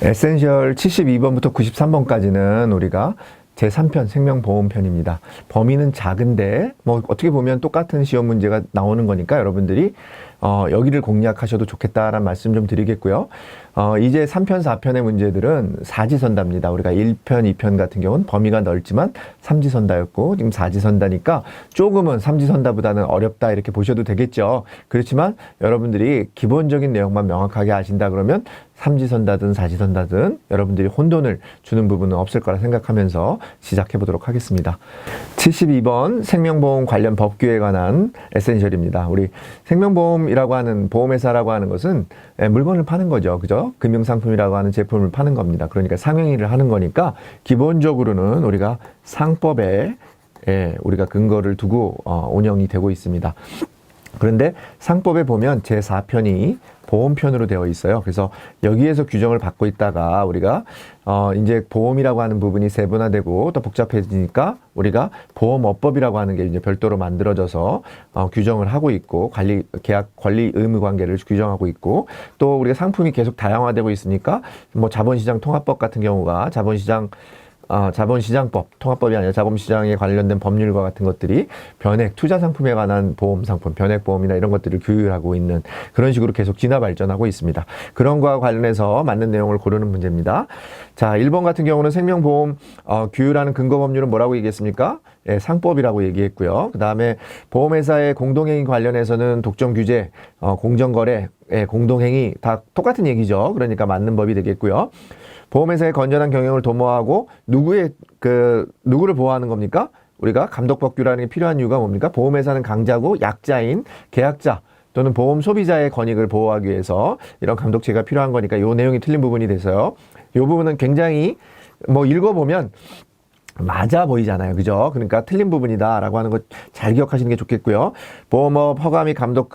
에센셜 72번부터 93번까지는 우리가 제3편 생명보험편입니다. 범위는 작은데 뭐 어떻게 보면 똑같은 시험 문제가 나오는 거니까 여러분들이 여기를 공략하셔도 좋겠다라는 말씀 좀 드리겠고요. 이제 3편, 4편의 문제들은 사지선다입니다. 우리가 1편, 2편 같은 경우는 범위가 넓지만 삼지선다였고 지금 사지선다니까 조금은 삼지선다보다는 어렵다 이렇게 보셔도 되겠죠. 그렇지만 여러분들이 기본적인 내용만 명확하게 아신다 그러면 삼지선다든 사지선다든 여러분들이 혼돈을 주는 부분은 없을 거라 생각하면서 시작해 보도록 하겠습니다. 72번 생명보험 관련 법규에 관한 에센셜입니다. 우리 생명보험이라고 하는 보험회사라고 하는 것은 물건을 파는 거죠. 그죠? 금융상품이라고 하는 제품을 파는 겁니다. 그러니까 상행위를 하는 거니까 기본적으로는 우리가 상법에 우리가 근거를 두고 운영이 되고 있습니다. 그런데 상법에 보면 제4편이 보험편으로 되어 있어요. 그래서 여기에서 규정을 받고 있다가 우리가 이제 보험이라고 하는 부분이 세분화되고 또 복잡해지니까 우리가 보험업법이라고 하는 게 이제 별도로 만들어져서 규정을 하고 있고 계약 관리 의무 관계를 규정하고 있고 또 우리가 상품이 계속 다양화되고 있으니까 뭐 자본시장 통합법 같은 경우가 자본시장법, 통합법이 아니라 자본시장에 관련된 법률과 같은 것들이 변액, 투자상품에 관한 보험상품, 변액보험이나 이런 것들을 규율하고 있는 그런 식으로 계속 진화 발전하고 있습니다. 그런 거와 관련해서 맞는 내용을 고르는 문제입니다. 자, 1번 같은 경우는 생명보험 규율하는 근거법률은 뭐라고 얘기했습니까? 상법이라고 얘기했고요. 그 다음에 보험회사의 공동행위 관련해서는 독점규제, 공정거래, 공동행위 다 똑같은 얘기죠. 그러니까 맞는 법이 되겠고요. 보험회사의 건전한 경영을 도모하고 누구를 보호하는 겁니까? 우리가 감독법규라는 게 필요한 이유가 뭡니까? 보험회사는 강자고 약자인 계약자 또는 보험 소비자의 권익을 보호하기 위해서 이런 감독체가 필요한 거니까 이 내용이 틀린 부분이 돼서요. 이 부분은 굉장히 뭐 읽어보면 맞아 보이잖아요. 그죠? 그러니까 틀린 부분이다라고 하는 거 잘 기억하시는 게 좋겠고요. 보험업 허가 및 감독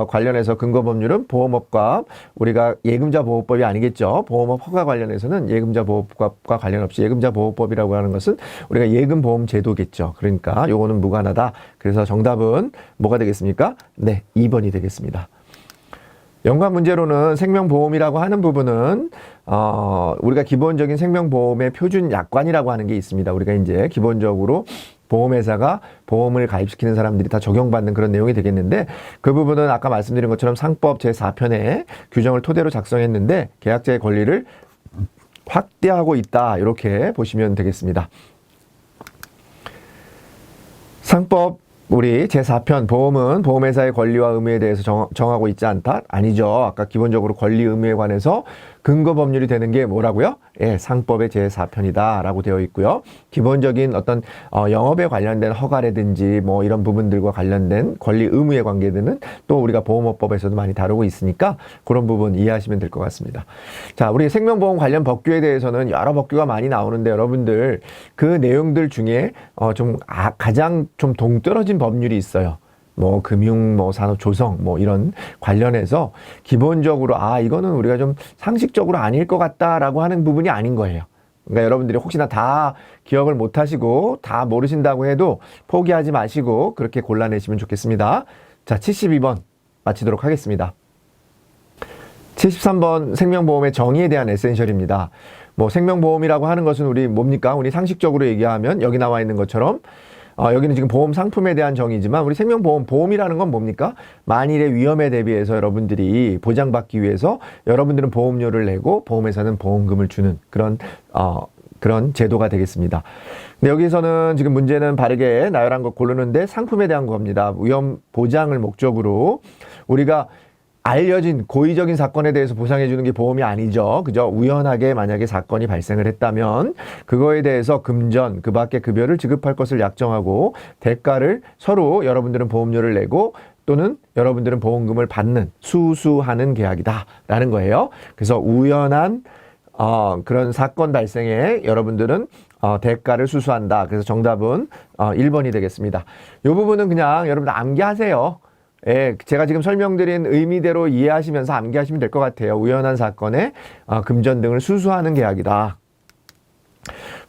관련해서 근거법률은 보험업과 우리가 예금자 보호법이 아니겠죠. 보험업 허가 관련해서는 예금자 보호법과 관련 없이 예금자 보호법이라고 하는 것은 우리가 예금 보험 제도겠죠. 그러니까 요거는 무관하다. 그래서 정답은 뭐가 되겠습니까? 네, 2번이 되겠습니다. 연관 문제로는 생명보험이라고 하는 부분은 우리가 기본적인 생명보험의 표준 약관이라고 하는 게 있습니다. 우리가 이제 기본적으로 보험회사가 보험을 가입시키는 사람들이 다 적용받는 그런 내용이 되겠는데 그 부분은 아까 말씀드린 것처럼 상법 제4편의 규정을 토대로 작성했는데 계약자의 권리를 확대하고 있다. 이렇게 보시면 되겠습니다. 상법 우리 제4편 보험은 보험회사의 권리와 의무에 대해서 정하고 있지 않다? 아니죠. 아까 기본적으로 권리 의무에 관해서 근거법률이 되는 게 뭐라고요? 상법의 제4편이다 라고 되어 있고요. 기본적인 어떤 영업에 관련된 허가라든지 뭐 이런 부분들과 관련된 권리 의무에 관계되는 또 우리가 보험업법에서도 많이 다루고 있으니까 그런 부분 이해하시면 될 것 같습니다. 자, 우리 생명보험 관련 법규에 대해서는 여러 법규가 많이 나오는데 여러분들 그 내용들 중에 가장 좀 동떨어진 법률이 있어요. 뭐 금융, 뭐 산업 조성, 뭐 이런 관련해서 기본적으로 이거는 우리가 좀 상식적으로 아닐 것 같다라고 하는 부분이 아닌 거예요. 그러니까 여러분들이 혹시나 다 기억을 못 하시고 다 모르신다고 해도 포기하지 마시고 그렇게 골라내시면 좋겠습니다. 자, 72번 마치도록 하겠습니다. 73번 생명보험의 정의에 대한 에센셜입니다. 뭐 생명보험이라고 하는 것은 우리 뭡니까? 우리 상식적으로 얘기하면 여기 나와 있는 것처럼 여기는 지금 보험 상품에 대한 정의지만 우리 생명보험, 보험이라는 건 뭡니까? 만일의 위험에 대비해서 여러분들이 보장받기 위해서 여러분들은 보험료를 내고 보험회사는 보험금을 주는 그런 제도가 되겠습니다. 근데 여기서는 지금 문제는 바르게 나열한 것 고르는데 상품에 대한 겁니다. 위험 보장을 목적으로 우리가 알려진 고의적인 사건에 대해서 보상해 주는 게 보험이 아니죠. 그죠? 우연하게 만약에 사건이 발생을 했다면 그거에 대해서 금전, 그 밖에 급여를 지급할 것을 약정하고 대가를 서로 여러분들은 보험료를 내고 또는 여러분들은 보험금을 받는, 수수하는 계약이다 라는 거예요. 그래서 우연한 그런 사건 발생에 여러분들은 대가를 수수한다. 그래서 정답은 1번이 되겠습니다. 이 부분은 그냥 여러분들 암기하세요. 제가 지금 설명드린 의미대로 이해하시면서 암기하시면 될 것 같아요. 우연한 사건에 금전 등을 수수하는 계약이다.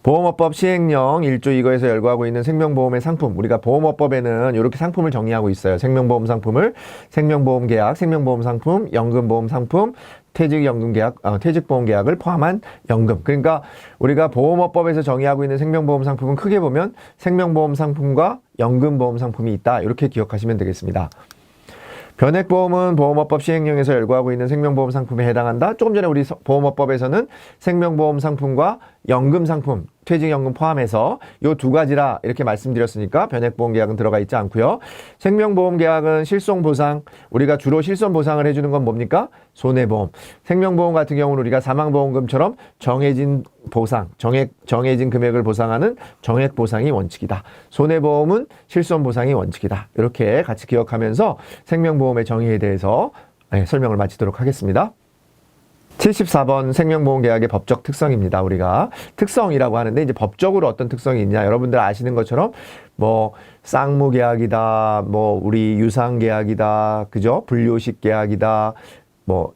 보험업법 시행령 1조 2거에서 열거하고 있는 생명보험의 상품, 우리가 보험업법에는 이렇게 상품을 정의하고 있어요. 생명보험 상품을 생명보험 계약, 생명보험 상품, 연금보험 상품, 퇴직연금 계약, 퇴직보험 계약을 포함한 연금. 그러니까 우리가 보험업법에서 정의하고 있는 생명보험 상품은 크게 보면 생명보험 상품과 연금보험 상품이 있다. 이렇게 기억하시면 되겠습니다. 변액보험은 보험업법 시행령에서 열거하고 있는 생명보험 상품에 해당한다. 조금 전에 우리 보험업법에서는 생명보험 상품과 연금 상품, 퇴직연금 포함해서 이 두 가지라 이렇게 말씀드렸으니까 변액보험 계약은 들어가 있지 않고요. 생명보험 계약은 실손보상, 우리가 주로 실손보상을 해주는 건 뭡니까? 손해보험. 생명보험 같은 경우는 우리가 사망보험금처럼 정해진 보상, 정해진 금액을 보상하는 정액보상이 원칙이다. 손해보험은 실손보상이 원칙이다. 이렇게 같이 기억하면서 생명보험의 정의에 대해서 설명을 마치도록 하겠습니다. 74번 생명보험계약의 법적 특성입니다. 우리가 특성이라고 하는데 이제 법적으로 어떤 특성이 있냐, 여러분들 아시는 것처럼 뭐 쌍무계약이다, 뭐 우리 유상계약이다, 그죠? 불요식 계약이다, 뭐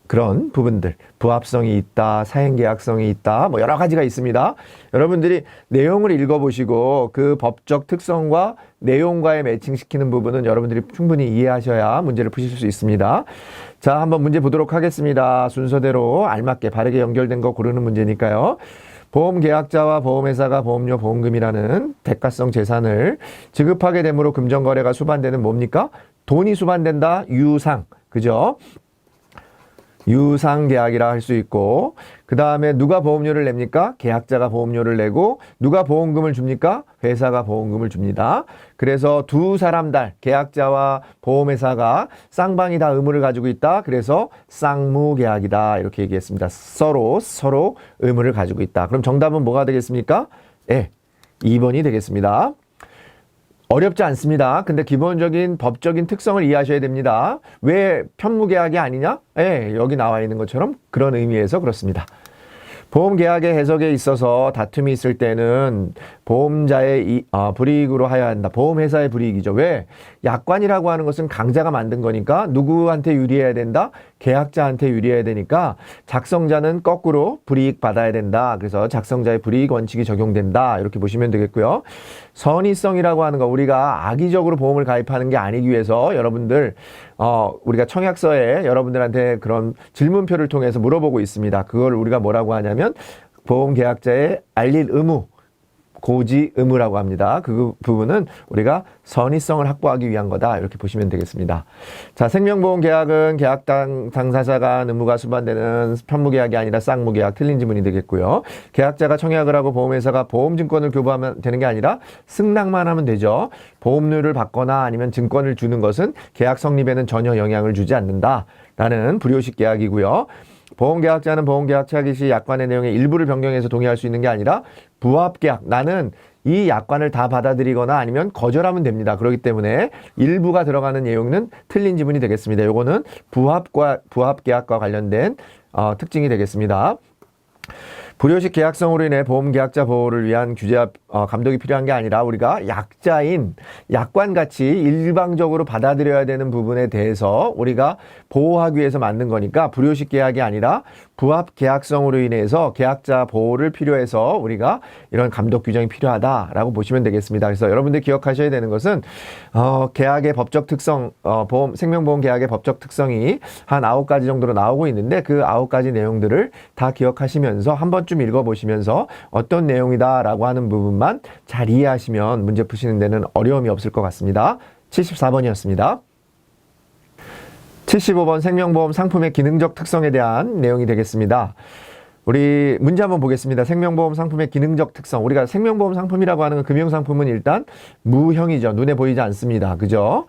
그런 부분들, 부합성이 있다, 사행계약성이 있다, 뭐 여러 가지가 있습니다. 여러분들이 내용을 읽어보시고 그 법적 특성과 내용과의 매칭시키는 부분은 여러분들이 충분히 이해하셔야 문제를 푸실 수 있습니다. 자, 한번 문제 보도록 하겠습니다. 순서대로 알맞게 바르게 연결된 거 고르는 문제니까요. 보험계약자와 보험회사가 보험료 보험금이라는 대가성 재산을 지급하게 되므로 금전거래가 수반되는 뭡니까? 돈이 수반된다. 유상. 그죠? 유상계약이라 할 수 있고, 그 다음에 누가 보험료를 냅니까? 계약자가 보험료를 내고, 누가 보험금을 줍니까? 회사가 보험금을 줍니다. 그래서 두 사람 다, 계약자와 보험회사가 쌍방이 다 의무를 가지고 있다. 그래서 쌍무계약이다. 이렇게 얘기했습니다. 서로 의무를 가지고 있다. 그럼 정답은 뭐가 되겠습니까? 예, 2번이 되겠습니다. 어렵지 않습니다. 근데 기본적인 법적인 특성을 이해하셔야 됩니다. 왜 편무계약이 아니냐? 예, 여기 나와 있는 것처럼 그런 의미에서 그렇습니다. 보험계약의 해석에 있어서 다툼이 있을 때는 보험자의 불이익으로 하여야 한다. 보험회사의 불이익이죠. 왜? 약관이라고 하는 것은 강자가 만든 거니까 누구한테 유리해야 된다? 계약자한테 유리해야 되니까 작성자는 거꾸로 불이익 받아야 된다. 그래서 작성자의 불이익 원칙이 적용된다. 이렇게 보시면 되겠고요. 선의성이라고 하는 거, 우리가 악의적으로 보험을 가입하는 게 아니기 위해서 여러분들 우리가 청약서에 여러분들한테 그런 질문표를 통해서 물어보고 있습니다. 그걸 우리가 뭐라고 하냐면 보험계약자의 알릴 의무, 고지 의무라고 합니다. 그 부분은 우리가 선의성을 확보하기 위한 거다. 이렇게 보시면 되겠습니다. 자, 생명보험 계약은 계약 당사자 간 의무가 수반되는 편무계약이 아니라 쌍무계약, 틀린 지문이 되겠고요. 계약자가 청약을 하고 보험회사가 보험증권을 교부하면 되는 게 아니라 승낙만 하면 되죠. 보험료를 받거나 아니면 증권을 주는 것은 계약 성립에는 전혀 영향을 주지 않는다라는 불요식 계약이고요. 보험계약자는 보험계약 체결 시 약관의 내용의 일부를 변경해서 동의할 수 있는 게 아니라 부합계약, 나는 이 약관을 다 받아들이거나 아니면 거절하면 됩니다. 그렇기 때문에 일부가 들어가는 내용은 틀린 지문이 되겠습니다. 요거는 부합계약과 관련된 특징이 되겠습니다. 불요식 계약성으로 인해 보험계약자 보호를 위한 규제와 감독이 필요한 게 아니라 우리가 약자인 약관같이 일방적으로 받아들여야 되는 부분에 대해서 우리가 보호하기 위해서 만든 거니까 불요식 계약이 아니라 부합 계약성으로 인해서 계약자 보호를 필요해서 우리가 이런 감독 규정이 필요하다라고 보시면 되겠습니다. 그래서 여러분들 기억하셔야 되는 것은 계약의 법적 특성, 생명보험 계약의 법적 특성이 한 9가지 정도로 나오고 있는데 그 9가지 내용들을 다 기억하시면서 한 번쯤 읽어보시면서 어떤 내용이다라고 하는 부분만 잘 이해하시면 문제 푸시는 데는 어려움이 없을 것 같습니다. 74번이었습니다. 75번 생명보험 상품의 기능적 특성에 대한 내용이 되겠습니다. 우리 문제 한번 보겠습니다. 생명보험 상품의 기능적 특성. 우리가 생명보험 상품이라고 하는 금융상품은 일단 무형이죠. 눈에 보이지 않습니다. 그죠?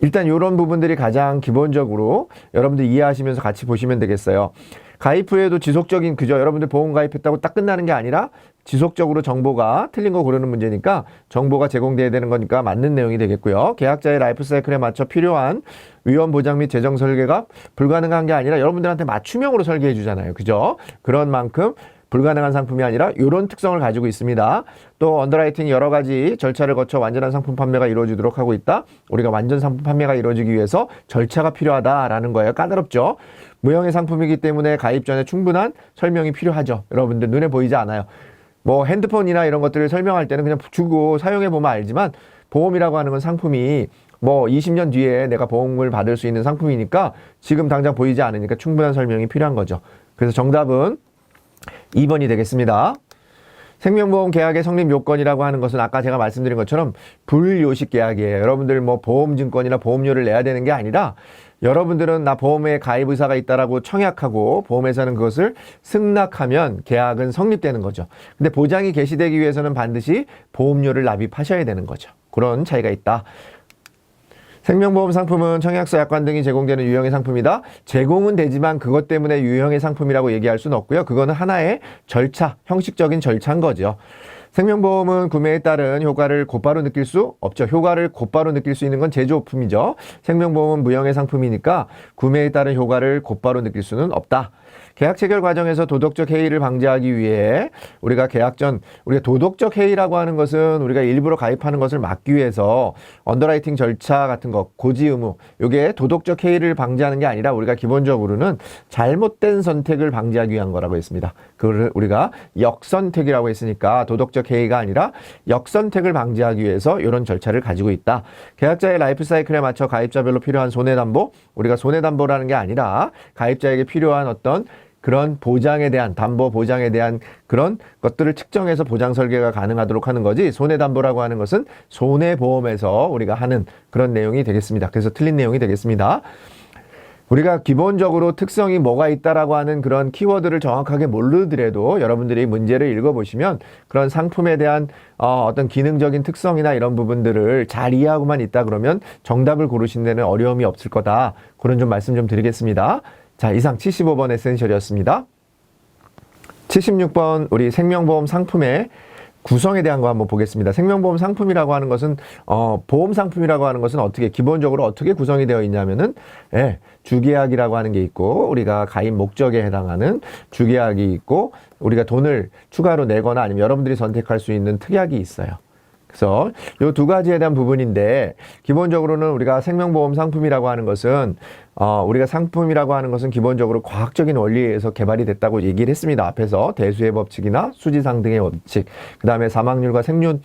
일단 이런 부분들이 가장 기본적으로 여러분들 이해하시면서 같이 보시면 되겠어요. 가입 후에도 지속적인, 그죠? 여러분들 보험 가입했다고 딱 끝나는 게 아니라 지속적으로 정보가 틀린 거 고르는 문제니까 정보가 제공돼야 되는 거니까 맞는 내용이 되겠고요. 계약자의 라이프 사이클에 맞춰 필요한 위험 보장 및 재정 설계가 불가능한 게 아니라 여러분들한테 맞춤형으로 설계해 주잖아요. 그죠? 그런 만큼 불가능한 상품이 아니라 이런 특성을 가지고 있습니다. 또 언더라이팅 여러 가지 절차를 거쳐 완전한 상품 판매가 이루어지도록 하고 있다. 우리가 완전 상품 판매가 이루어지기 위해서 절차가 필요하다라는 거예요. 까다롭죠. 무형의 상품이기 때문에 가입 전에 충분한 설명이 필요하죠. 여러분들 눈에 보이지 않아요. 뭐 핸드폰이나 이런 것들을 설명할 때는 그냥 주고 사용해 보면 알지만 보험이라고 하는 건 상품이 뭐 20년 뒤에 내가 보험을 받을 수 있는 상품이니까 지금 당장 보이지 않으니까 충분한 설명이 필요한 거죠. 그래서 정답은 2번이 되겠습니다. 생명보험 계약의 성립 요건이라고 하는 것은 아까 제가 말씀드린 것처럼 불요식 계약이에요. 여러분들 뭐 보험증권이나 보험료를 내야 되는 게 아니라 여러분들은 나 보험에 가입 의사가 있다라고 청약하고 보험회사는 그것을 승낙하면 계약은 성립되는 거죠. 근데 보장이 개시되기 위해서는 반드시 보험료를 납입하셔야 되는 거죠. 그런 차이가 있다. 생명보험 상품은 청약서, 약관 등이 제공되는 유형의 상품이다. 제공은 되지만 그것 때문에 유형의 상품이라고 얘기할 수는 없고요. 그거는 하나의 절차, 형식적인 절차인 거죠. 생명보험은 구매에 따른 효과를 곧바로 느낄 수 없죠. 효과를 곧바로 느낄 수 있는 건 제조업품이죠. 생명보험은 무형의 상품이니까 구매에 따른 효과를 곧바로 느낄 수는 없다. 계약 체결 과정에서 도덕적 해이를 방지하기 위해 우리가 계약 전 우리가 도덕적 해이라고 하는 것은 우리가 일부러 가입하는 것을 막기 위해서 언더라이팅 절차 같은 거, 고지 의무, 이게 도덕적 해이를 방지하는 게 아니라 우리가 기본적으로는 잘못된 선택을 방지하기 위한 거라고 했습니다. 그걸 우리가 역선택이라고 했으니까 도덕적 해이가 아니라 역선택을 방지하기 위해서 이런 절차를 가지고 있다. 계약자의 라이프 사이클에 맞춰 가입자별로 필요한 손해담보, 우리가 손해담보라는 게 아니라 가입자에게 필요한 어떤 그런 보장에 대한, 담보 보장에 대한 그런 것들을 측정해서 보장 설계가 가능하도록 하는 거지, 손해담보라고 하는 것은 손해보험에서 우리가 하는 그런 내용이 되겠습니다. 그래서 틀린 내용이 되겠습니다. 우리가 기본적으로 특성이 뭐가 있다라고 하는 그런 키워드를 정확하게 모르더라도 여러분들이 문제를 읽어보시면 그런 상품에 대한 어떤 기능적인 특성이나 이런 부분들을 잘 이해하고만 있다 그러면 정답을 고르신 데는 어려움이 없을 거다. 그런 좀 말씀 좀 드리겠습니다. 자, 이상 75번 에센셜이었습니다. 76번 우리 생명보험 상품의 구성에 대한 거 한번 보겠습니다. 생명보험 상품이라고 하는 것은 보험 상품이라고 하는 것은 어떻게 기본적으로 어떻게 구성이 되어 있냐면은 주계약이라고 하는 게 있고 우리가 가입 목적에 해당하는 주계약이 있고 우리가 돈을 추가로 내거나 아니면 여러분들이 선택할 수 있는 특약이 있어요. 그래서 이 두 가지에 대한 부분인데 기본적으로는 우리가 생명보험 상품이라고 하는 것은 우리가 상품이라고 하는 것은 기본적으로 과학적인 원리에 의해서 개발이 됐다고 얘기를 했습니다. 앞에서 대수의 법칙이나 수지상 등의 법칙, 그 다음에 사망률과 생존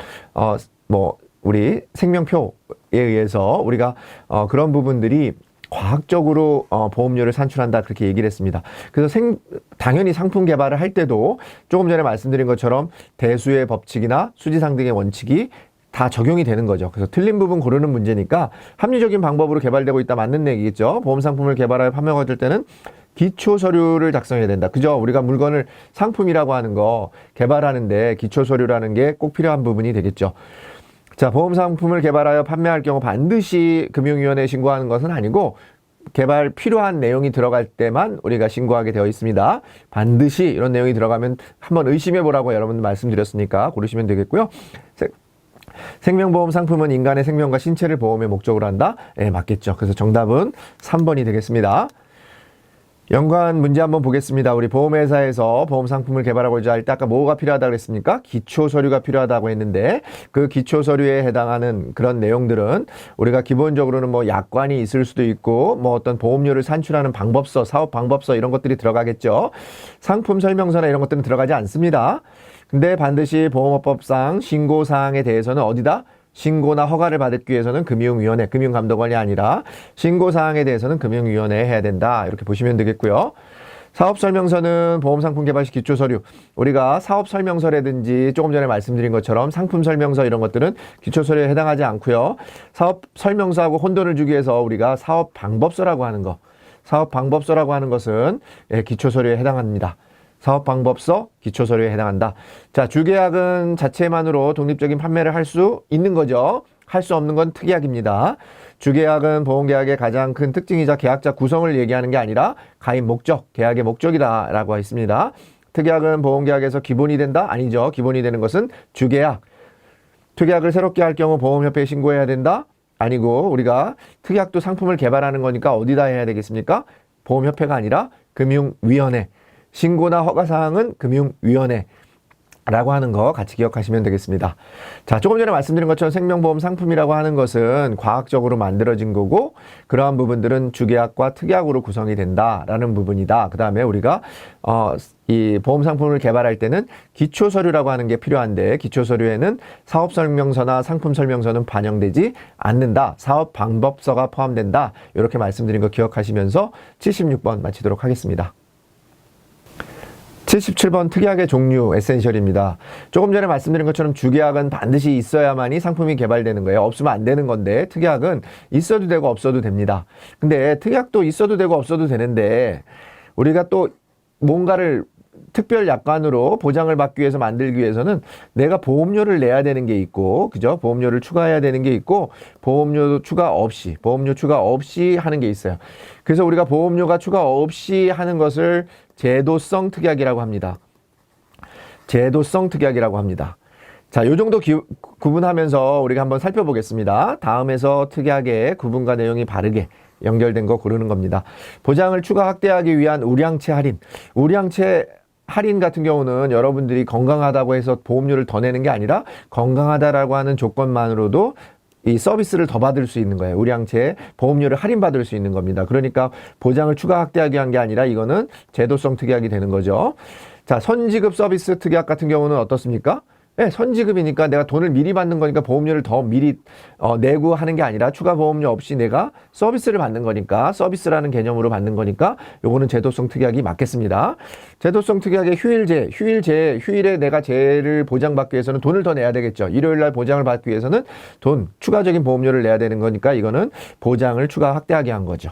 우리 생명표에 의해서 우리가 그런 부분들이 과학적으로 보험료를 산출한다 그렇게 얘기를 했습니다. 그래서 당연히 상품 개발을 할 때도 조금 전에 말씀드린 것처럼 대수의 법칙이나 수지상 등의 원칙이 다 적용이 되는 거죠. 그래서 틀린 부분 고르는 문제니까 합리적인 방법으로 개발되고 있다 맞는 얘기겠죠. 보험 상품을 개발하여 판매가 될 때는 기초 서류를 작성해야 된다. 그죠? 우리가 물건을 상품이라고 하는 거 개발하는데 기초 서류라는 게 꼭 필요한 부분이 되겠죠. 자, 보험 상품을 개발하여 판매할 경우 반드시 금융위원회에 신고하는 것은 아니고 개발 필요한 내용이 들어갈 때만 우리가 신고하게 되어 있습니다. 반드시 이런 내용이 들어가면 한번 의심해 보라고 여러분들 말씀드렸으니까 고르시면 되겠고요. 생명보험 상품은 인간의 생명과 신체를 보험의 목적으로 한다? 네, 맞겠죠. 그래서 정답은 3번이 되겠습니다. 연관 문제 한번 보겠습니다. 우리 보험회사에서 보험 상품을 개발하고자 할 때 아까 뭐가 필요하다고 그랬습니까? 기초 서류가 필요하다고 했는데 그 기초 서류에 해당하는 그런 내용들은 우리가 기본적으로는 뭐 약관이 있을 수도 있고 뭐 어떤 보험료를 산출하는 방법서, 사업 방법서 이런 것들이 들어가겠죠. 상품 설명서나 이런 것들은 들어가지 않습니다. 근데 반드시 보험업법상 신고사항에 대해서는 어디다? 신고나 허가를 받기 위해서는 금융위원회, 금융감독원이 아니라 신고사항에 대해서는 금융위원회에 해야 된다. 이렇게 보시면 되겠고요. 사업설명서는 보험상품 개발 시 기초서류. 우리가 사업설명서라든지 조금 전에 말씀드린 것처럼 상품설명서 이런 것들은 기초서류에 해당하지 않고요. 사업설명서하고 혼돈을 주기 위해서 우리가 사업방법서라고 하는 거. 사업방법서라고 하는 것은 기초서류에 해당합니다. 사업방법서, 기초서류에 해당한다. 자, 주계약은 자체만으로 독립적인 판매를 할 수 있는 거죠. 할 수 없는 건 특약입니다. 주계약은 보험계약의 가장 큰 특징이자 계약자 구성을 얘기하는 게 아니라 가입 목적, 계약의 목적이다라고 했습니다. 특약은 보험계약에서 기본이 된다? 아니죠. 기본이 되는 것은 주계약. 특약을 새롭게 할 경우 보험협회에 신고해야 된다? 아니고 우리가 특약도 상품을 개발하는 거니까 어디다 해야 되겠습니까? 보험협회가 아니라 금융위원회. 신고나 허가사항은 금융위원회. 라고 하는 거 같이 기억하시면 되겠습니다. 자, 조금 전에 말씀드린 것처럼 생명보험 상품이라고 하는 것은 과학적으로 만들어진 거고 그러한 부분들은 주계약과 특약으로 구성이 된다라는 부분이다. 그 다음에 우리가 이 보험 상품을 개발할 때는 기초서류라고 하는 게 필요한데 기초서류에는 사업설명서나 상품설명서는 반영되지 않는다. 사업방법서가 포함된다. 이렇게 말씀드린 거 기억하시면서 76번 마치도록 하겠습니다. 77번 특약의 종류 에센셜입니다. 조금 전에 말씀드린 것처럼 주계약은 반드시 있어야만이 상품이 개발되는 거예요. 없으면 안 되는 건데 특약은 있어도 되고 없어도 됩니다. 근데 특약도 있어도 되고 없어도 되는데 우리가 또 뭔가를 특별 약관으로 보장을 받기 위해서 만들기 위해서는 내가 보험료를 내야 되는 게 있고, 그죠? 보험료를 추가해야 되는 게 있고, 보험료 추가 없이 하는 게 있어요. 그래서 우리가 보험료가 추가 없이 하는 것을 제도성 특약이라고 합니다. 제도성 특약이라고 합니다. 자, 요 정도 구분하면서 우리가 한번 살펴보겠습니다. 다음에서 특약의 구분과 내용이 바르게 연결된 거 고르는 겁니다. 보장을 추가 확대하기 위한 우량채 할인. 우량채 할인 같은 경우는 여러분들이 건강하다고 해서 보험료를 더 내는 게 아니라 건강하다라고 하는 조건만으로도 이 서비스를 더 받을 수 있는 거예요. 우량채 보험료를 할인받을 수 있는 겁니다. 그러니까 보장을 추가 확대하기 위한 게 아니라 이거는 제도성 특약이 되는 거죠. 자, 선지급 서비스 특약 같은 경우는 어떻습니까? 네, 선지급이니까 내가 돈을 미리 받는 거니까 보험료를 더 미리 내고 하는 게 아니라 추가 보험료 없이 내가 서비스를 받는 거니까 서비스라는 개념으로 받는 거니까 요거는 제도성 특약이 맞겠습니다. 제도성 특약의 휴일에 내가 재를 보장받기 위해서는 돈을 더 내야 되겠죠. 일요일 날 보장을 받기 위해서는 추가적인 보험료를 내야 되는 거니까 이거는 보장을 추가 확대하게 한 거죠.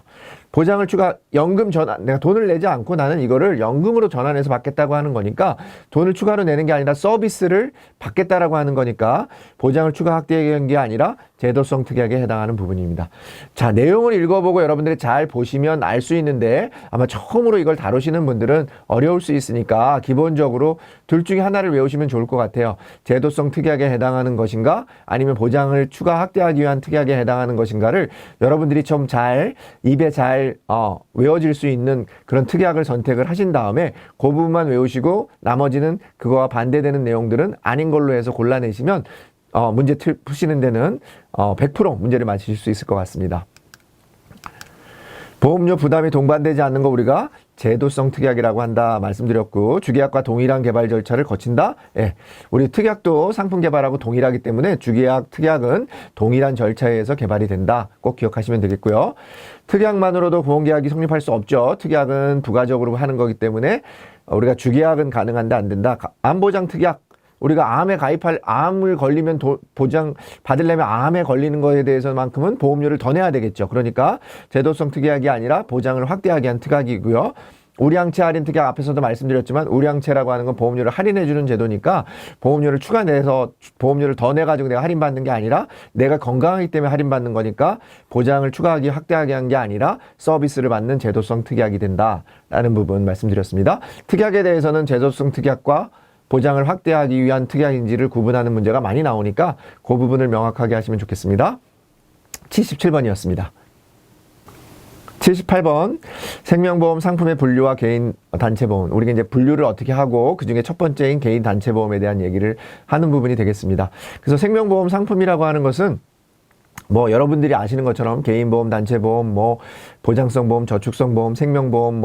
보장을 연금 전환, 내가 돈을 내지 않고 나는 이거를 연금으로 전환해서 받겠다고 하는 거니까 돈을 추가로 내는 게 아니라 서비스를 받겠다라고 하는 거니까 보장을 추가 확대한 게 아니라 제도성 특약에 해당하는 부분입니다. 자, 내용을 읽어보고 여러분들이 잘 보시면 알 수 있는데 아마 처음으로 이걸 다루시는 분들은 어려울 수 있으니까 기본적으로 둘 중에 하나를 외우시면 좋을 것 같아요. 제도성 특약에 해당하는 것인가 아니면 보장을 추가 확대하기 위한 특약에 해당하는 것인가를 여러분들이 좀 입에 잘 외워질 수 있는 그런 특약을 선택을 하신 다음에 그 부분만 외우시고 나머지는 그거와 반대되는 내용들은 아닌 걸로 해서 골라내시면 문제 푸시는 데는 100% 문제를 맞히실 수 있을 것 같습니다. 보험료 부담이 동반되지 않는 거 우리가 제도성 특약이라고 한다 말씀드렸고 주계약과 동일한 개발 절차를 거친다. 예, 우리 특약도 상품 개발하고 동일하기 때문에 주계약, 특약은 동일한 절차에 의해서 개발이 된다. 꼭 기억하시면 되겠고요. 특약만으로도 보험계약이 성립할 수 없죠. 특약은 부가적으로 하는 거기 때문에 우리가 주계약은 가능한데 안 된다. 암보장 특약. 우리가 암을 걸리면 보장 받으려면 암에 걸리는 거에 대해서만큼은 보험료를 더 내야 되겠죠. 그러니까 제도성 특약이 아니라 보장을 확대하게 한 특약이고요. 우량채 할인 특약 앞에서도 말씀드렸지만 우량채라고 하는 건 보험료를 할인해 주는 제도니까 보험료를 추가 내서 보험료를 더 내가지고 내가 할인받는 게 아니라 내가 건강하기 때문에 할인받는 거니까 보장을 추가하기 확대하게 한 게 아니라 서비스를 받는 제도성 특약이 된다라는 부분 말씀드렸습니다. 특약에 대해서는 제도성 특약과 보장을 확대하기 위한 특약인지를 구분하는 문제가 많이 나오니까 그 부분을 명확하게 하시면 좋겠습니다. 77번이었습니다. 78번 생명보험 상품의 분류와 개인 단체보험. 우리가 이제 분류를 어떻게 하고 그중에 첫 번째인 개인 단체보험에 대한 얘기를 하는 부분이 되겠습니다. 그래서 생명보험 상품이라고 하는 것은 여러분들이 아시는 것처럼 개인보험, 단체보험, 보장성보험, 저축성보험, 생명보험,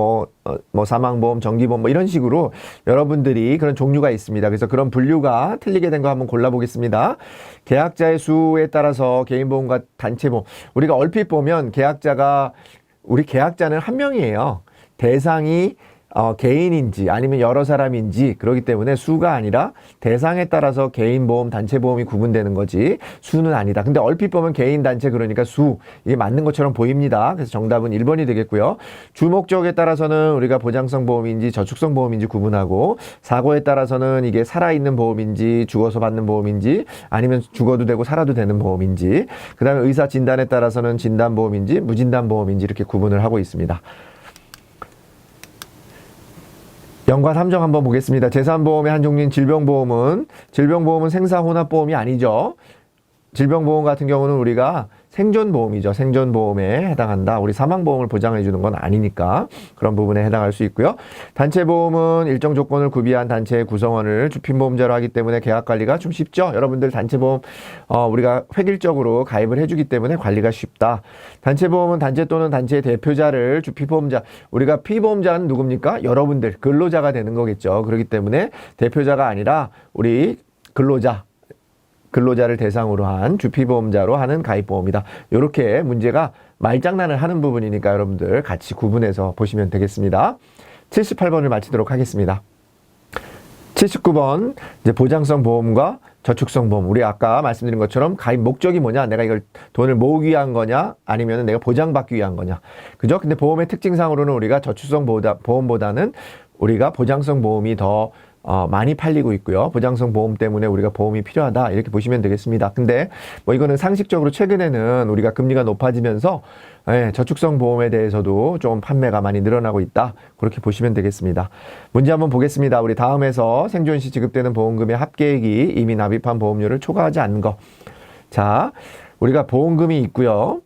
사망보험, 정기보험, 이런 식으로 여러분들이 그런 종류가 있습니다. 그래서 그런 분류가 틀리게 된 거 한번 골라보겠습니다. 계약자의 수에 따라서 개인보험과 단체보험. 우리가 얼핏 보면 우리 계약자는 한 명이에요. 대상이 개인인지 아니면 여러 사람인지 그렇기 때문에 수가 아니라 대상에 따라서 개인보험, 단체보험이 구분되는 거지 수는 아니다. 근데 얼핏 보면 개인, 단체 그러니까 이게 맞는 것처럼 보입니다. 그래서 정답은 1번이 되겠고요. 주목적에 따라서는 우리가 보장성 보험인지 저축성 보험인지 구분하고 사고에 따라서는 이게 살아있는 보험인지 죽어서 받는 보험인지 아니면 죽어도 되고 살아도 되는 보험인지 그 다음에 의사 진단에 따라서는 진단보험인지 무진단보험인지 이렇게 구분을 하고 있습니다. 연관 함정 한번 보겠습니다. 재산보험의 한 종류인 질병보험은 생사혼합보험이 아니죠. 질병보험 같은 경우는 우리가 생존보험이죠. 생존보험에 해당한다. 우리 사망보험을 보장해 주는 건 아니니까 그런 부분에 해당할 수 있고요. 단체보험은 일정 조건을 구비한 단체의 구성원을 주핀보험자로 하기 때문에 계약 관리가 좀 쉽죠. 여러분들 단체보험 우리가 획일적으로 가입을 해주기 때문에 관리가 쉽다. 단체보험은 단체 또는 단체의 대표자를 주피보험자, 우리가 피보험자는 누굽니까? 여러분들 근로자가 되는 거겠죠. 그렇기 때문에 대표자가 아니라 우리 근로자를 대상으로 한 주피보험자로 하는 가입보험이다. 이렇게 문제가 말장난을 하는 부분이니까 여러분들 같이 구분해서 보시면 되겠습니다. 78번을 마치도록 하겠습니다. 79번 이제 보장성 보험과 저축성 보험. 우리 아까 말씀드린 것처럼 가입 목적이 뭐냐? 내가 이걸 돈을 모으기 위한 거냐? 아니면 내가 보장받기 위한 거냐? 그죠? 근데 보험의 특징상으로는 우리가 저축성 보험보다는 우리가 보장성 보험이 더 많이 팔리고 있고요. 보장성 보험 때문에 우리가 보험이 필요하다. 이렇게 보시면 되겠습니다. 근데 뭐 이거는 상식적으로 최근에는 우리가 금리가 높아지면서 저축성 보험에 대해서도 좀 판매가 많이 늘어나고 있다. 그렇게 보시면 되겠습니다. 문제 한번 보겠습니다. 우리 다음에서 생존 시 지급되는 보험금의 합계액이 이미 납입한 보험료를 초과하지 않는 거. 자, 우리가 보험금이 있고요.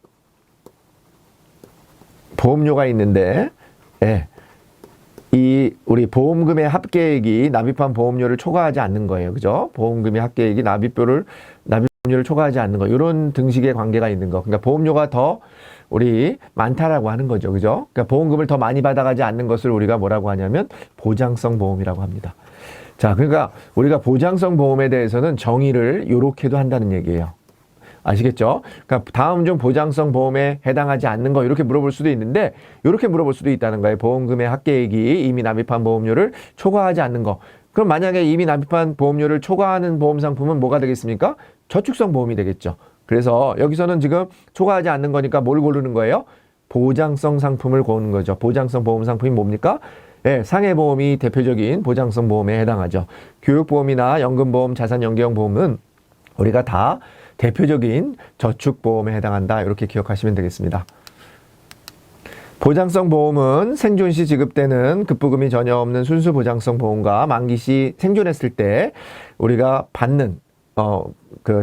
보험료가 있는데, 우리 보험금의 합계액이 납입한 보험료를 초과하지 않는 거예요. 그죠? 보험금의 합계액이 납입보험료를 초과하지 않는 거. 이런 등식의 관계가 있는 거. 그러니까 보험료가 더 우리 많다라고 하는 거죠. 그죠? 그러니까 보험금을 더 많이 받아가지 않는 것을 우리가 뭐라고 하냐면 보장성 보험이라고 합니다. 자, 그러니까 우리가 보장성 보험에 대해서는 정의를 이렇게도 한다는 얘기예요. 아시겠죠? 그러니까 다음 중 보장성 보험에 해당하지 않는 거 이렇게 물어볼 수도 있는데 이렇게 물어볼 수도 있다는 거예요. 보험금의 합계액이 이미 납입한 보험료를 초과하지 않는 거. 그럼 만약에 이미 납입한 보험료를 초과하는 보험 상품은 뭐가 되겠습니까? 저축성 보험이 되겠죠. 그래서 여기서는 지금 초과하지 않는 거니까 뭘 고르는 거예요? 보장성 상품을 고르는 거죠. 보장성 보험 상품이 뭡니까? 상해보험이 대표적인 보장성 보험에 해당하죠. 교육보험이나 연금보험, 자산연계형 보험은 우리가 다 대표적인 저축보험에 해당한다. 이렇게 기억하시면 되겠습니다. 보장성 보험은 생존 시 지급되는 급부금이 전혀 없는 순수 보장성 보험과 만기 시 생존했을 때 우리가 받는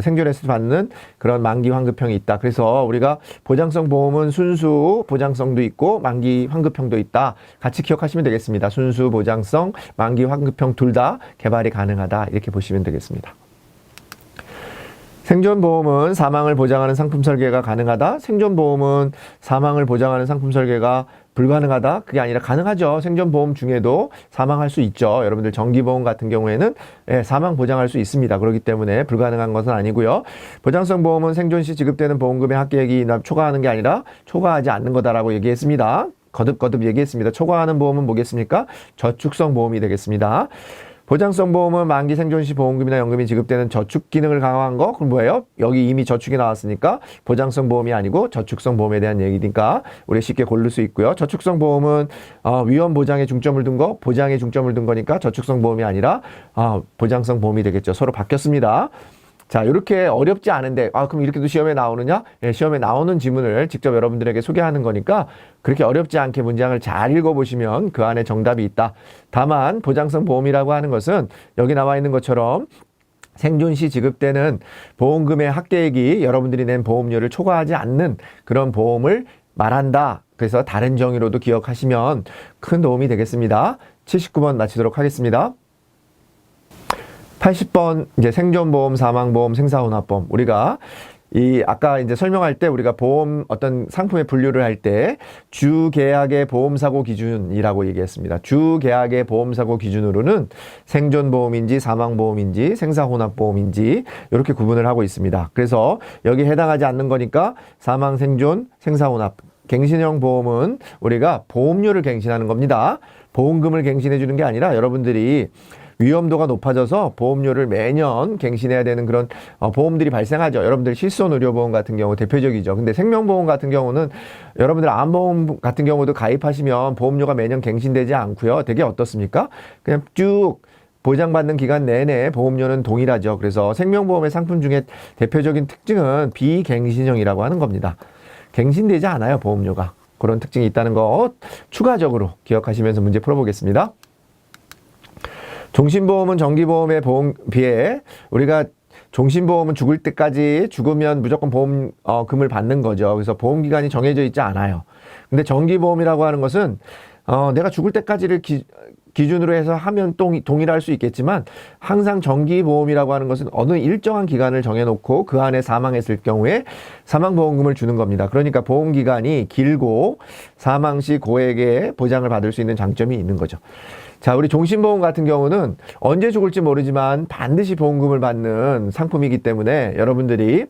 생존했을 때 받는 그런 만기 환급형이 있다. 그래서 우리가 보장성 보험은 순수 보장성도 있고 만기 환급형도 있다. 같이 기억하시면 되겠습니다. 순수 보장성, 만기 환급형 둘 다 개발이 가능하다. 이렇게 보시면 되겠습니다. 생존보험은 사망을 보장하는 상품 설계가 가능하다. 생존보험은 사망을 보장하는 상품 설계가 불가능하다. 그게 아니라 가능하죠. 생존보험 중에도 사망할 수 있죠. 여러분들 정기보험 같은 경우에는 사망 보장할 수 있습니다. 그렇기 때문에 불가능한 것은 아니고요. 보장성 보험은 생존 시 지급되는 보험금의 합계액이 초과하는 게 아니라 초과하지 않는 거다라고 얘기했습니다. 거듭 얘기했습니다. 초과하는 보험은 뭐겠습니까? 저축성 보험이 되겠습니다. 보장성 보험은 만기 생존 시 보험금이나 연금이 지급되는 저축 기능을 강화한 거. 그럼 뭐예요? 여기 이미 저축이 나왔으니까 보장성 보험이 아니고 저축성 보험에 대한 얘기니까 우리 쉽게 고를 수 있고요. 저축성 보험은 위험 보장에 중점을 둔 거, 보장에 중점을 둔 거니까 저축성 보험이 아니라 보장성 보험이 되겠죠. 서로 바뀌었습니다. 자, 이렇게 어렵지 않은데, 그럼 이렇게도 시험에 나오느냐? 시험에 나오는 지문을 직접 여러분들에게 소개하는 거니까 그렇게 어렵지 않게 문장을 잘 읽어보시면 그 안에 정답이 있다. 다만, 보장성 보험이라고 하는 것은 여기 나와 있는 것처럼 생존 시 지급되는 보험금의 합계액이 여러분들이 낸 보험료를 초과하지 않는 그런 보험을 말한다. 그래서 다른 정의로도 기억하시면 큰 도움이 되겠습니다. 79번 마치도록 하겠습니다. 80번 이제 생존보험, 사망보험, 생사혼합보험. 우리가 아까 이제 설명할 때 우리가 보험 어떤 상품의 분류를 할 때 주계약의 보험사고 기준이라고 얘기했습니다. 주계약의 보험사고 기준으로는 생존보험인지 사망보험인지 생사혼합보험인지 이렇게 구분을 하고 있습니다. 그래서 여기 해당하지 않는 거니까 사망, 생존, 생사혼합. 갱신형 보험은 우리가 보험료를 갱신하는 겁니다. 보험금을 갱신해 주는 게 아니라 여러분들이 위험도가 높아져서 보험료를 매년 갱신해야 되는 그런 보험들이 발생하죠. 여러분들 실손 의료보험 같은 경우 대표적이죠. 근데 생명보험 같은 경우는 여러분들 암보험 같은 경우도 가입하시면 보험료가 매년 갱신되지 않고요. 되게 어떻습니까? 그냥 쭉 보장받는 기간 내내 보험료는 동일하죠. 그래서 생명보험의 상품 중에 대표적인 특징은 비갱신형이라고 하는 겁니다. 갱신되지 않아요, 보험료가. 그런 특징이 있다는 거 추가적으로 기억하시면서 문제 풀어보겠습니다. 종신보험은 정기보험의 보험 비해 우리가 종신보험은 죽을 때까지 죽으면 무조건 보험금을 받는 거죠. 그래서 보험기간이 정해져 있지 않아요. 근데 정기보험이라고 하는 것은 내가 죽을 때까지를 기준으로 해서 하면 동일할 수 있겠지만 항상 정기보험이라고 하는 것은 어느 일정한 기간을 정해놓고 그 안에 사망했을 경우에 사망보험금을 주는 겁니다. 그러니까 보험기간이 길고 사망 시 고액의 보장을 받을 수 있는 장점이 있는 거죠. 자, 우리 종신보험 같은 경우는 언제 죽을지 모르지만 반드시 보험금을 받는 상품이기 때문에 여러분들이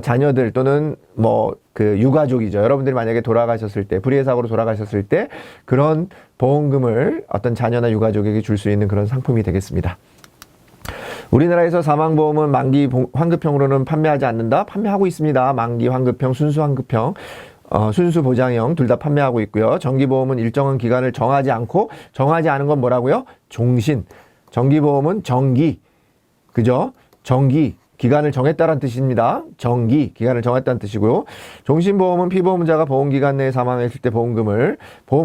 자녀들 또는 유가족이죠. 여러분들이 만약에 돌아가셨을 때, 불의의 사고로 돌아가셨을 때 그런 보험금을 어떤 자녀나 유가족에게 줄 수 있는 그런 상품이 되겠습니다. 우리나라에서 사망보험은 만기 환급형으로는 판매하지 않는다? 판매하고 있습니다. 만기 환급형, 순수 환급형, 순수 보장형 둘 다 판매하고 있고요. 정기보험은 일정한 기간을 정하지 않은 건 뭐라고요? 종신. 정기보험은 정기. 그죠? 정기. 기간을 정했다는 뜻입니다. 정기, 기간을 정했다는 뜻이고요. 종신보험은 피보험자가 보험기간 내에 사망했을 때 보험금을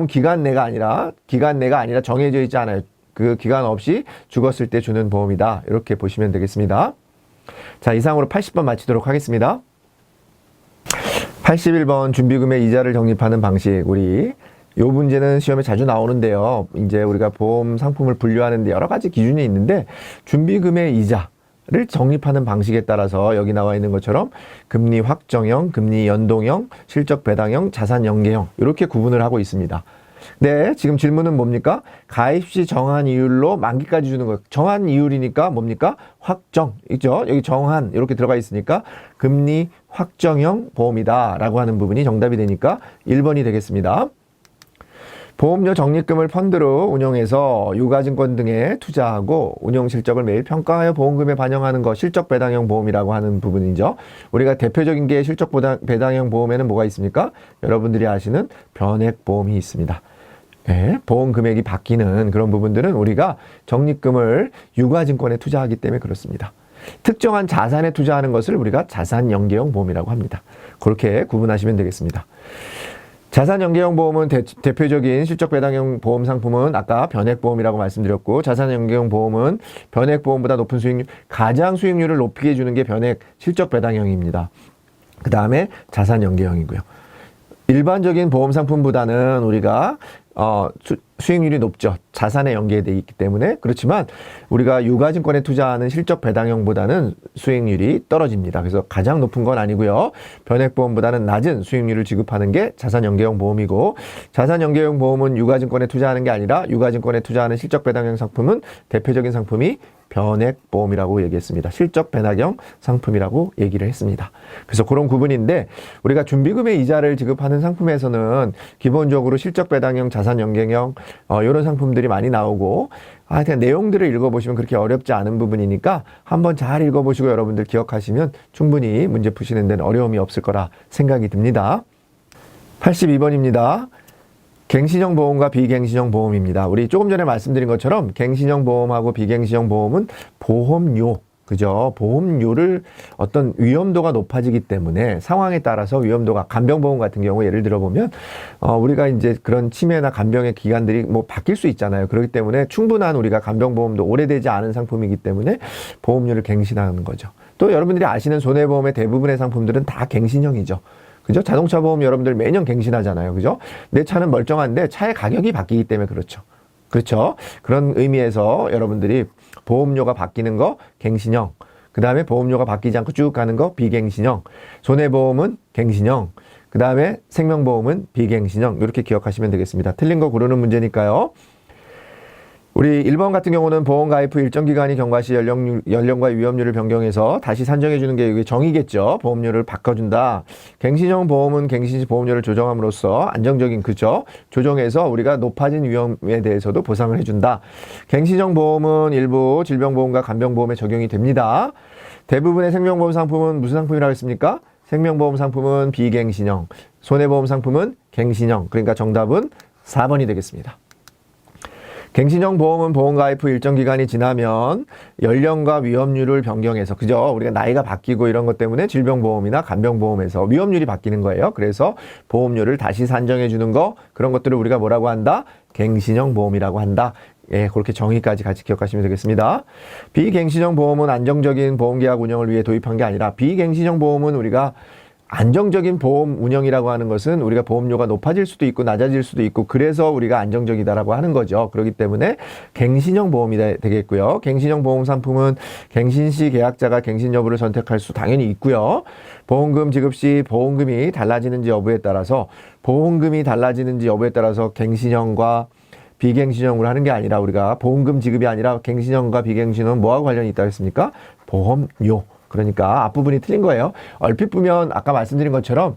기간 내가 아니라 정해져 있지 않아요. 그 기간 없이 죽었을 때 주는 보험이다. 이렇게 보시면 되겠습니다. 자, 이상으로 80번 마치도록 하겠습니다. 81번 준비금의 이자를 적립하는 방식. 이 문제는 시험에 자주 나오는데요. 이제 우리가 보험 상품을 분류하는데 여러 가지 기준이 있는데 준비금의 이자를 적립하는 방식에 따라서 여기 나와 있는 것처럼 금리 확정형, 금리 연동형, 실적 배당형, 자산 연계형 이렇게 구분을 하고 있습니다. 네, 지금 질문은 뭡니까? 가입 시 정한 이율로 만기까지 주는 거예요. 정한 이율이니까 뭡니까? 확정, 있죠? 여기 정한 이렇게 들어가 있으니까 금리 확정형 보험이다 라고 하는 부분이 정답이 되니까 1번이 되겠습니다. 보험료 적립금을 펀드로 운용해서 유가증권 등에 투자하고 운용 실적을 매일 평가하여 보험금에 반영하는 것, 실적 배당형 보험이라고 하는 부분이죠. 우리가 대표적인 게 실적 배당형 보험에는 뭐가 있습니까? 여러분들이 아시는 변액보험이 있습니다. 네, 보험 금액이 바뀌는 그런 부분들은 우리가 적립금을 유가증권에 투자하기 때문에 그렇습니다. 특정한 자산에 투자하는 것을 우리가 자산연계형 보험이라고 합니다. 그렇게 구분하시면 되겠습니다. 자산연계형 보험은 대표적인 실적 배당형 보험 상품은 아까 변액보험이라고 말씀드렸고, 자산연계형 보험은 변액보험보다 높은 수익률, 가장 수익률을 높이게 해주는 게 변액 실적 배당형입니다. 그 다음에 자산연계형이고요. 일반적인 보험 상품보다는 우리가 수익률이 높죠. 자산에 연계되어 있기 때문에. 그렇지만 우리가 유가증권에 투자하는 실적 배당형보다는 수익률이 떨어집니다. 그래서 가장 높은 건 아니고요. 변액보험보다는 낮은 수익률을 지급하는 게 자산연계형 보험이고, 자산연계형 보험은 유가증권에 투자하는 게 아니라 유가증권에 투자하는 실적 배당형 상품은 대표적인 상품이 변액보험이라고 얘기했습니다. 실적 배당형 상품이라고 얘기를 했습니다. 그래서 그런 구분인데, 우리가 준비금의 이자를 지급하는 상품에서는 기본적으로 실적 배당형, 자산 연계형 이런 상품들이 많이 나오고, 하여튼 내용들을 읽어보시면 그렇게 어렵지 않은 부분이니까 한번 잘 읽어보시고 여러분들 기억하시면 충분히 문제 푸시는 데는 어려움이 없을 거라 생각이 듭니다. 82번입니다. 갱신형 보험과 비갱신형 보험입니다. 우리 조금 전에 말씀드린 것처럼 갱신형 보험하고 비갱신형 보험은 보험료, 그죠? 보험료를 어떤 위험도가 높아지기 때문에 상황에 따라서 위험도가, 간병보험 같은 경우 예를 들어보면 우리가 이제 그런 치매나 간병의 기간들이 바뀔 수 있잖아요. 그렇기 때문에 충분한 우리가 간병보험도 오래되지 않은 상품이기 때문에 보험료를 갱신하는 거죠. 또 여러분들이 아시는 손해보험의 대부분의 상품들은 다 갱신형이죠. 그죠? 자동차 보험 여러분들 매년 갱신하잖아요. 그죠? 내 차는 멀쩡한데 차의 가격이 바뀌기 때문에 그렇죠. 그렇죠? 그런 의미에서 여러분들이 보험료가 바뀌는 거 갱신형, 그 다음에 보험료가 바뀌지 않고 쭉 가는 거 비갱신형, 손해보험은 갱신형, 그 다음에 생명보험은 비갱신형, 이렇게 기억하시면 되겠습니다. 틀린 거 고르는 문제니까요. 우리 1번 같은 경우는 보험 가입 후 일정 기간이 경과 시 연령과 위험률을 변경해서 다시 산정해 주는 게 이게 정의겠죠. 보험료를 바꿔준다. 갱신형 보험은 갱신 시 보험료를 조정함으로써 안정적인, 그죠? 조정해서 우리가 높아진 위험에 대해서도 보상을 해준다. 갱신형 보험은 일부 질병보험과 간병보험에 적용이 됩니다. 대부분의 생명보험 상품은 무슨 상품이라고 했습니까? 생명보험 상품은 비갱신형, 손해보험 상품은 갱신형. 그러니까 정답은 4번이 되겠습니다. 갱신형 보험은 보험가입 후 일정 기간이 지나면 연령과 위험률을 변경해서, 그죠? 우리가 나이가 바뀌고 이런 것 때문에 질병보험이나 간병보험에서 위험률이 바뀌는 거예요. 그래서 보험료를 다시 산정해 주는 거, 그런 것들을 우리가 뭐라고 한다? 갱신형 보험이라고 한다. 예, 그렇게 정의까지 같이 기억하시면 되겠습니다. 비갱신형 보험은 안정적인 보험계약 운영을 위해 도입한 게 아니라, 비갱신형 보험은 우리가 안정적인 보험 운영이라고 하는 것은 우리가 보험료가 높아질 수도 있고 낮아질 수도 있고, 그래서 우리가 안정적이다라고 하는 거죠. 그렇기 때문에 갱신형 보험이 되겠고요. 갱신형 보험 상품은 갱신 시 계약자가 갱신 여부를 선택할 수 당연히 있고요. 보험금 지급 시 보험금이 달라지는지 여부에 따라서 갱신형과 비갱신형으로 하는 게 아니라, 우리가 보험금 지급이 아니라 갱신형과 비갱신형은 뭐하고 관련이 있다고 했습니까? 보험료. 그러니까 앞부분이 틀린 거예요. 얼핏 보면 아까 말씀드린 것처럼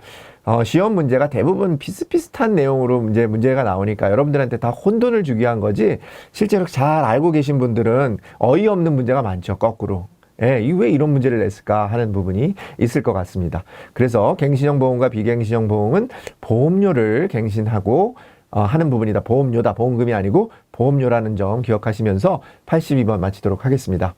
시험 문제가 대부분 비슷비슷한 내용으로 문제가 나오니까 여러분들한테 다 혼돈을 주기 위한 거지, 실제로 잘 알고 계신 분들은 어이없는 문제가 많죠. 거꾸로. 예, 왜 이런 문제를 냈을까 하는 부분이 있을 것 같습니다. 그래서 갱신형 보험과 비갱신형 보험은 보험료를 갱신하고 하는 부분이다. 보험료다. 보험금이 아니고 보험료라는 점 기억하시면서 82번 마치도록 하겠습니다.